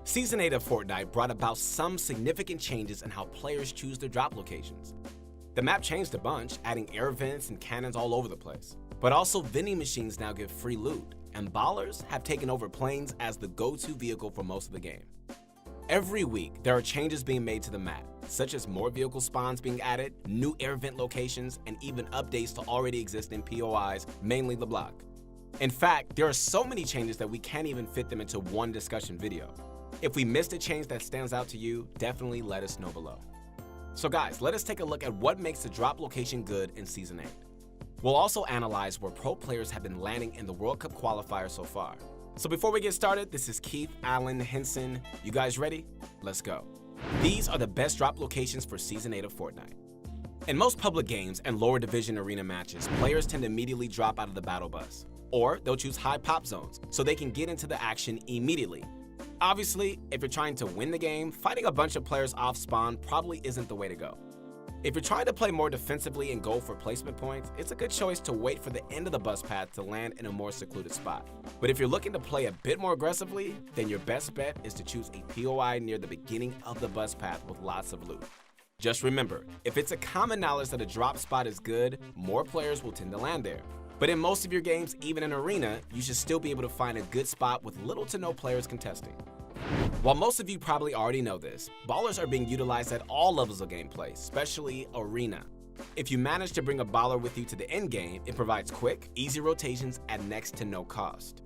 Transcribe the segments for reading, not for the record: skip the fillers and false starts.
Season 8 of Fortnite brought about some significant changes in how players choose their drop locations. The map changed a bunch, adding air vents and cannons all over the place. But also vending machines now give free loot, and ballers have taken over planes as the go-to vehicle for most of the game. Every week, there are changes being made to the map, such as more vehicle spawns being added, new air vent locations, and even updates to already existing POIs, mainly the block. In fact, there are so many changes that we can't even fit them into one discussion video. If we missed a change that stands out to you, definitely let us know below. So guys, let us take a look at what makes the drop location good in Season 8. We'll also analyze where pro players have been landing in the World Cup qualifier so far. So before we get started, this is Keith, Allen, Henson. You guys ready? Let's go. These are the best drop locations for Season 8 of Fortnite. In most public games and lower division arena matches, players tend to immediately drop out of the battle bus. Or they'll choose high pop zones, so they can get into the action immediately. Obviously, if you're trying to win the game, fighting a bunch of players off spawn probably isn't the way to go. If you're trying to play more defensively and go for placement points, it's a good choice to wait for the end of the bus path to land in a more secluded spot. But if you're looking to play a bit more aggressively, then your best bet is to choose a POI near the beginning of the bus path with lots of loot. Just remember, if it's a common knowledge that a drop spot is good, more players will tend to land there. But in most of your games, even in Arena, you should still be able to find a good spot with little to no players contesting. While most of you probably already know this, ballers are being utilized at all levels of gameplay, especially Arena. If you manage to bring a baller with you to the end game, it provides quick, easy rotations at next to no cost.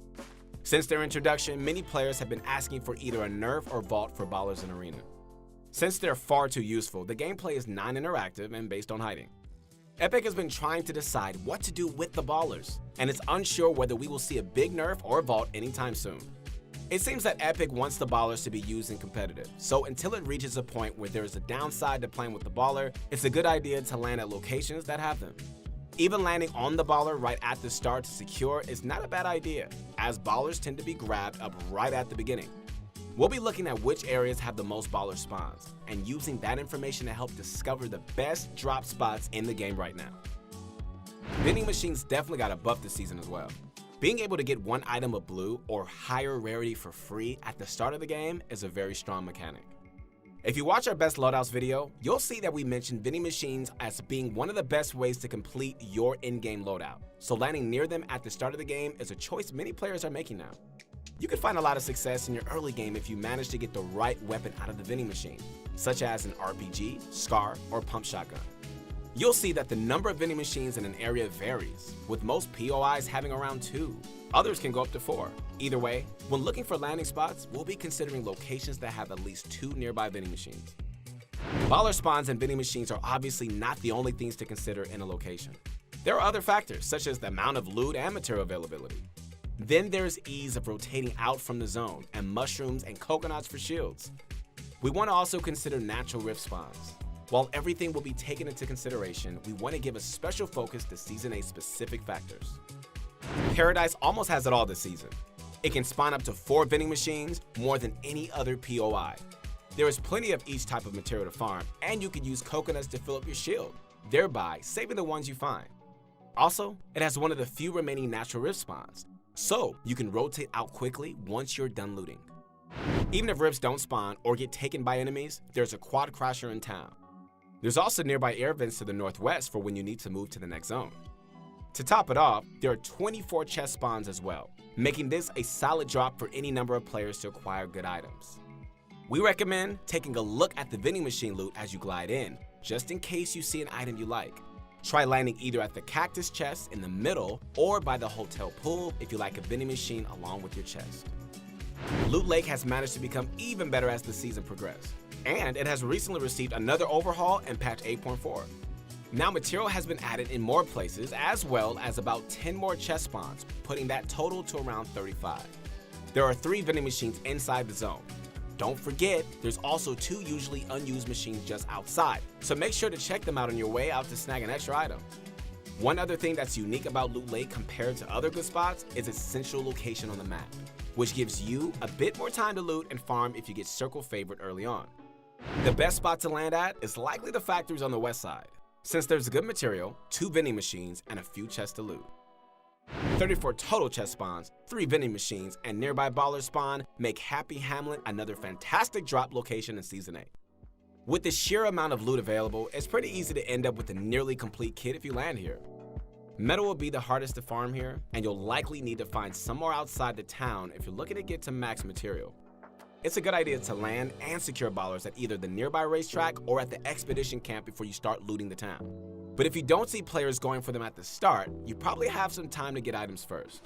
Since their introduction, many players have been asking for either a nerf or vault for ballers in Arena. Since they're far too useful, the gameplay is non-interactive and based on hiding. Epic has been trying to decide what to do with the ballers, and it's unsure whether we will see a big nerf or vault anytime soon. It seems that Epic wants the ballers to be used in competitive, so until it reaches a point where there is a downside to playing with the baller, it's a good idea to land at locations that have them. Even landing on the baller right at the start to secure is not a bad idea, as ballers tend to be grabbed up right at the beginning. We'll be looking at which areas have the most baller spawns, and using that information to help discover the best drop spots in the game right now. Vending machines definitely got a buff this season as well. Being able to get one item of blue or higher rarity for free at the start of the game is a very strong mechanic. If you watch our best loadouts video, you'll see that we mentioned vending machines as being one of the best ways to complete your in-game loadout, so landing near them at the start of the game is a choice many players are making now. You can find a lot of success in your early game if you manage to get the right weapon out of the vending machine, such as an RPG, SCAR, or pump shotgun. You'll see that the number of vending machines in an area varies, with most POIs having around 2. Others can go up to 4. Either way, when looking for landing spots, we'll be considering locations that have at least 2 nearby vending machines. Baller spawns and vending machines are obviously not the only things to consider in a location. There are other factors, such as the amount of loot and material availability. Then there's ease of rotating out from the zone, and mushrooms and coconuts for shields. We want to also consider natural rift spawns. While everything will be taken into consideration, we want to give a special focus to Season 8 specific factors. Paradise almost has it all this season. It can spawn up to 4 vending machines, more than any other POI. There is plenty of each type of material to farm, and you can use coconuts to fill up your shield, thereby saving the ones you find. Also, it has one of the few remaining natural rift spawns, so you can rotate out quickly once you're done looting. Even if rifts don't spawn or get taken by enemies, there's a quad crasher in town. There's also nearby air vents to the northwest for when you need to move to the next zone. To top it off, there are 24 chest spawns as well, making this a solid drop for any number of players to acquire good items. We recommend taking a look at the vending machine loot as you glide in, just in case you see an item you like. Try landing either at the cactus chest in the middle or by the hotel pool if you like a vending machine along with your chest. Loot Lake has managed to become even better as the season progressed, and it has recently received another overhaul in patch 8.4. Now material has been added in more places, as well as about 10 more chest spawns, putting that total to around 35. There are 3 vending machines inside the zone. Don't forget, there's also 2 usually unused machines just outside, so make sure to check them out on your way out to snag an extra item. One other thing that's unique about Loot Lake compared to other good spots is its central location on the map, which gives you a bit more time to loot and farm if you get circle favored early on. The best spot to land at is likely the factories on the west side, since there's good material, 2 vending machines, and a few chests to loot. 34 total chest spawns, 3 vending machines, and nearby baller spawn make Happy Hamlet another fantastic drop location in Season 8. With the sheer amount of loot available, it's pretty easy to end up with a nearly complete kit if you land here. Metal will be the hardest to farm here, and you'll likely need to find somewhere outside the town if you're looking to get to max material. It's a good idea to land and secure ballers at either the nearby racetrack or at the expedition camp before you start looting the town. But if you don't see players going for them at the start, you probably have some time to get items first.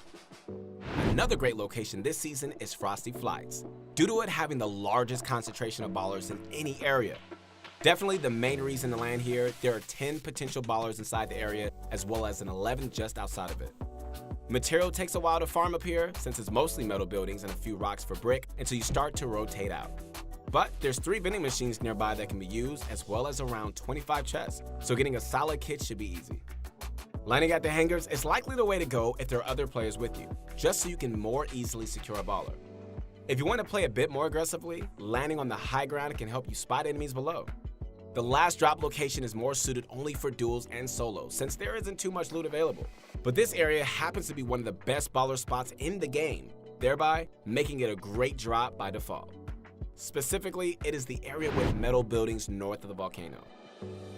Another great location this season is Frosty Flights, due to it having the largest concentration of ballers in any area. Definitely the main reason to land here, there are 10 potential ballers inside the area, as well as an 11 just outside of it. Material takes a while to farm up here, since it's mostly metal buildings and a few rocks for brick, until you start to rotate out. But there's 3 vending machines nearby that can be used, as well as around 25 chests, so getting a solid kit should be easy. Landing at the hangars is likely the way to go if there are other players with you, just so you can more easily secure a baller. If you want to play a bit more aggressively, landing on the high ground can help you spot enemies below. The last drop location is more suited only for duels and solos, since there isn't too much loot available. But this area happens to be one of the best baller spots in the game, thereby making it a great drop by default. Specifically, it is the area with metal buildings north of the volcano.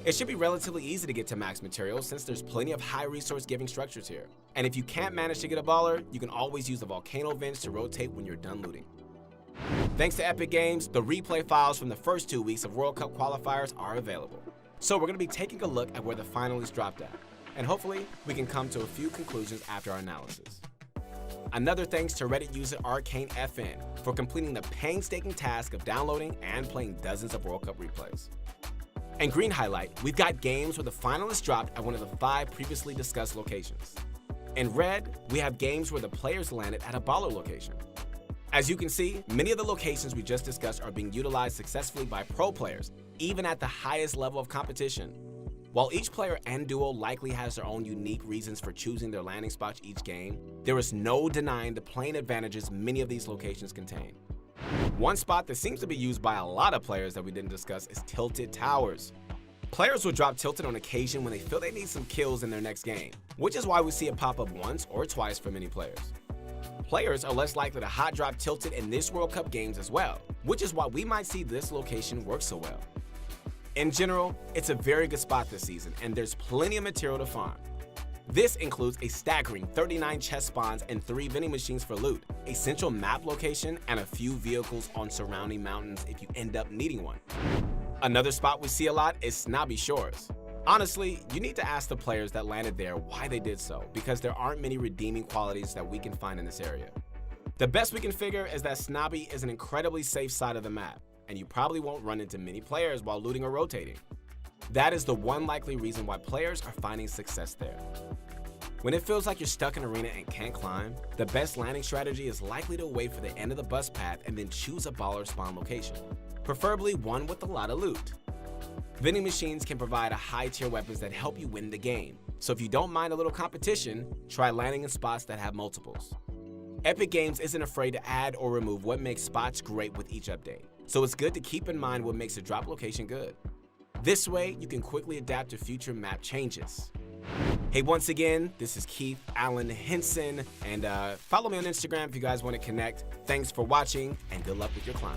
It should be relatively easy to get to max material since there's plenty of high resource giving structures here. And if you can't manage to get a baller, you can always use the volcano vents to rotate when you're done looting. Thanks to Epic Games, the replay files from the first 2 weeks of World Cup qualifiers are available. So we're going to be taking a look at where the finalists dropped at, and hopefully we can come to a few conclusions after our analysis. Another thanks to Reddit user Arcane FN for completing the painstaking task of downloading and playing dozens of World Cup replays. And green highlight, we've got games where the finalists dropped at one of the 5 previously discussed locations. In red, we have games where the players landed at a baller location. As you can see, many of the locations we just discussed are being utilized successfully by pro players, even at the highest level of competition. While each player and duo likely has their own unique reasons for choosing their landing spots each game, there is no denying the playing advantages many of these locations contain. One spot that seems to be used by a lot of players that we didn't discuss is Tilted Towers. Players will drop Tilted on occasion when they feel they need some kills in their next game, which is why we see it pop up once or twice for many players. Players are less likely to hot drop Tilted in this World Cup games as well, which is why we might see this location work so well. In general, it's a very good spot this season, and there's plenty of material to farm. This includes a staggering 39 chest spawns and 3 vending machines for loot, a central map location, and a few vehicles on surrounding mountains if you end up needing one. Another spot we see a lot is Snobby Shores. Honestly, you need to ask the players that landed there why they did so, because there aren't many redeeming qualities that we can find in this area. The best we can figure is that Snobby is an incredibly safe side of the map, and you probably won't run into many players while looting or rotating. That is the one likely reason why players are finding success there. When it feels like you're stuck in an arena and can't climb, the best landing strategy is likely to wait for the end of the bus path and then choose a baller spawn location, preferably one with a lot of loot. Vending machines can provide a high-tier weapons that help you win the game, so if you don't mind a little competition, try landing in spots that have multiples. Epic Games isn't afraid to add or remove what makes spots great with each update, so it's good to keep in mind what makes a drop location good. This way, you can quickly adapt to future map changes. Hey, once again, this is Keith Allen Henson, and follow me on Instagram if you guys want to connect. Thanks for watching, and good luck with your climb.